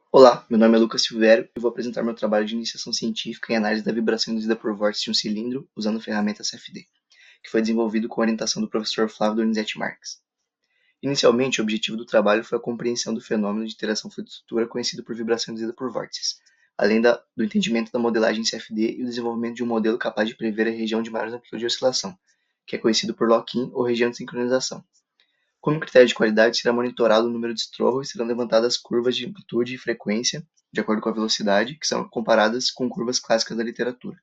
Olá, meu nome é Lucas Silvério e vou apresentar meu trabalho de iniciação científica em análise da vibração induzida por vórtice de um cilindro usando a ferramenta CFD, que foi desenvolvido com a orientação do professor Flávio Donizete Marques. Inicialmente, o objetivo do trabalho foi a compreensão do fenômeno de interação fluido-estrutura conhecido por vibração induzida por vórtices, além do entendimento da modelagem CFD e o desenvolvimento de um modelo capaz de prever a região de maior amplitude de oscilação, que é conhecido por lock-in ou região de sincronização. Como critério de qualidade, será monitorado o número de Stroll e serão levantadas curvas de amplitude e frequência, de acordo com a velocidade, que são comparadas com curvas clássicas da literatura.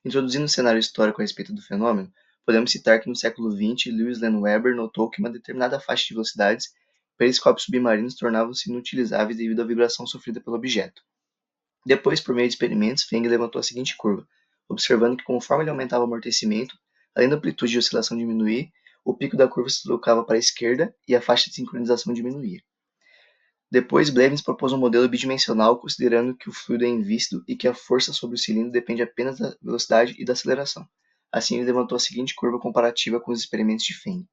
Introduzindo um cenário histórico a respeito do fenômeno, podemos citar que no século XX, Lewis Land Weber notou que uma determinada faixa de velocidades, periscópios submarinos tornavam-se inutilizáveis devido à vibração sofrida pelo objeto. Depois, por meio de experimentos, Feng levantou a seguinte curva, observando que conforme ele aumentava o amortecimento, além da amplitude de oscilação diminuir, o pico da curva se deslocava para a esquerda e a faixa de sincronização diminuía. Depois, Blevins propôs um modelo bidimensional considerando que o fluido é invíscido e que a força sobre o cilindro depende apenas da velocidade e da aceleração. Assim, ele levantou a seguinte curva comparativa com os experimentos de Feng.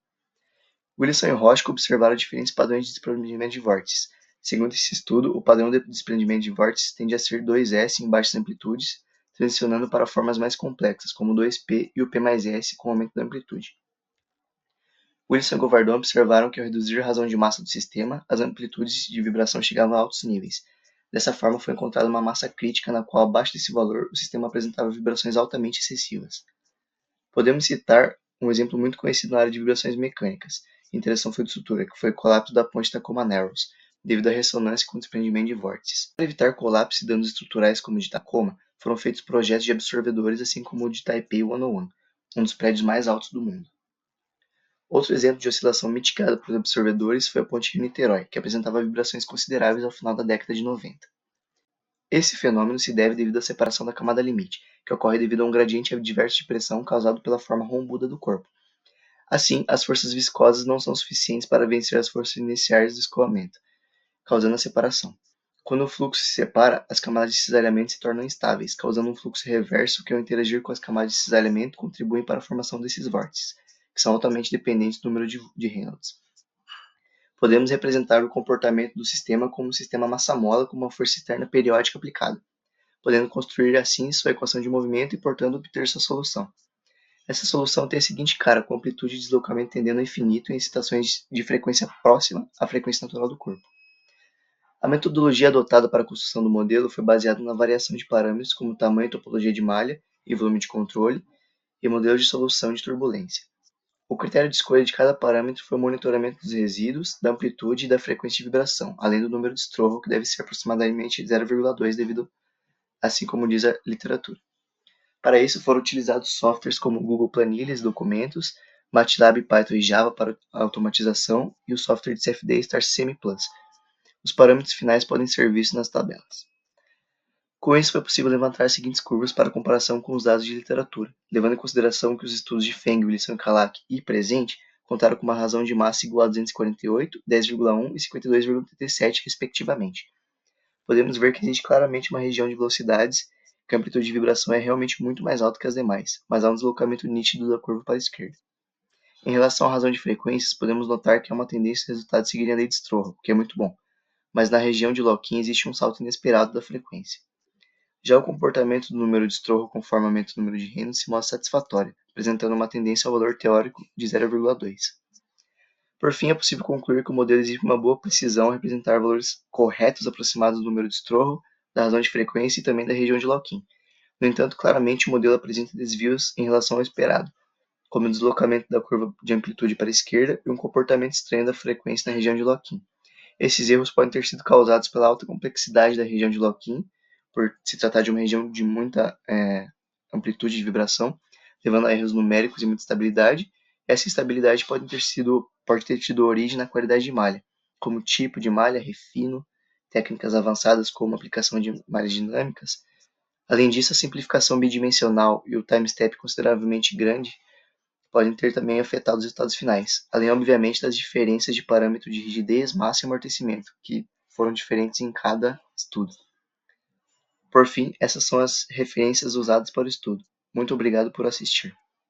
Wilson e Roschko observaram diferentes padrões de desprendimento de vórtices. Segundo esse estudo, o padrão de desprendimento de vórtices tende a ser 2S em baixas amplitudes, transicionando para formas mais complexas, como o 2P e o P mais S com aumento da amplitude. Wilson e Govardon observaram que ao reduzir a razão de massa do sistema, as amplitudes de vibração chegavam a altos níveis. Dessa forma, foi encontrada uma massa crítica na qual, abaixo desse valor, o sistema apresentava vibrações altamente excessivas. Podemos citar um exemplo muito conhecido na área de vibrações mecânicas, interação fluido-estrutura, que foi o colapso da ponte Tacoma-Narrows, devido à ressonância com o desprendimento de vórtices. Para evitar colapso e danos estruturais como o de Tacoma, foram feitos projetos de absorvedores assim como o de Taipei 101, um dos prédios mais altos do mundo. Outro exemplo de oscilação mitigada por absorvedores foi a ponte Rio-Niterói, que apresentava vibrações consideráveis ao final da década de 90. Esse fenômeno se deve devido à separação da camada limite, que ocorre devido a um gradiente adverso de pressão causado pela forma rombuda do corpo. Assim, as forças viscosas não são suficientes para vencer as forças iniciais do escoamento, causando a separação. Quando o fluxo se separa, as camadas de cisalhamento se tornam instáveis, causando um fluxo reverso que, ao interagir com as camadas de cisalhamento, contribuem para a formação desses vórtices, que são altamente dependentes do número de Reynolds. Podemos representar o comportamento do sistema como um sistema massa-mola com uma força externa periódica aplicada, podendo construir assim sua equação de movimento e, portanto, obter sua solução. Essa solução tem a seguinte cara, com amplitude de deslocamento tendendo ao infinito em excitações de frequência próxima à frequência natural do corpo. A metodologia adotada para a construção do modelo foi baseada na variação de parâmetros como tamanho e topologia de malha e volume de controle e modelo de solução de turbulência. O critério de escolha de cada parâmetro foi o monitoramento dos resíduos, da amplitude e da frequência de vibração, além do número de Stroll, que deve ser aproximadamente 0,2 devido assim como diz a literatura. Para isso foram utilizados softwares como Google Planilhas e Documentos, MATLAB, Python e Java para automatização e o software de CFD StarSemi Plus. Os parâmetros finais podem ser vistos nas tabelas. Com isso, foi possível levantar as seguintes curvas para comparação com os dados de literatura, levando em consideração que os estudos de Feng, Wilson e Kalak e presente contaram com uma razão de massa igual a 248, 10,1 e 52,87, respectivamente. Podemos ver que existe claramente uma região de velocidades que a amplitude de vibração é realmente muito mais alta que as demais, mas há um deslocamento nítido da curva para a esquerda. Em relação à razão de frequências, podemos notar que há uma tendência de resultados seguirem a lei de Stroll, o que é muito bom, mas na região de lock-in existe um salto inesperado da frequência. Já o comportamento do número de Stroll conforme aumenta o número de Reynolds se mostra satisfatório, apresentando uma tendência ao valor teórico de 0,2. Por fim, é possível concluir que o modelo exige uma boa precisão ao representar valores corretos aproximados do número de Stroll, da razão de frequência e também da região de lock-in. No entanto, claramente o modelo apresenta desvios em relação ao esperado, como o deslocamento da curva de amplitude para a esquerda e um comportamento estranho da frequência na região de lock-in. Esses erros podem ter sido causados pela alta complexidade da região de lock-in, por se tratar de uma região de muita amplitude de vibração, levando a erros numéricos e muita instabilidade. Essa instabilidade pode ter tido origem na qualidade de malha, como tipo de malha, refino, técnicas avançadas como aplicação de malhas dinâmicas. Além disso, a simplificação bidimensional e o time step consideravelmente grande podem ter também afetado os resultados finais, além obviamente das diferenças de parâmetro de rigidez, massa e amortecimento, que foram diferentes em cada estudo. Por fim, essas são as referências usadas para o estudo. Muito obrigado por assistir.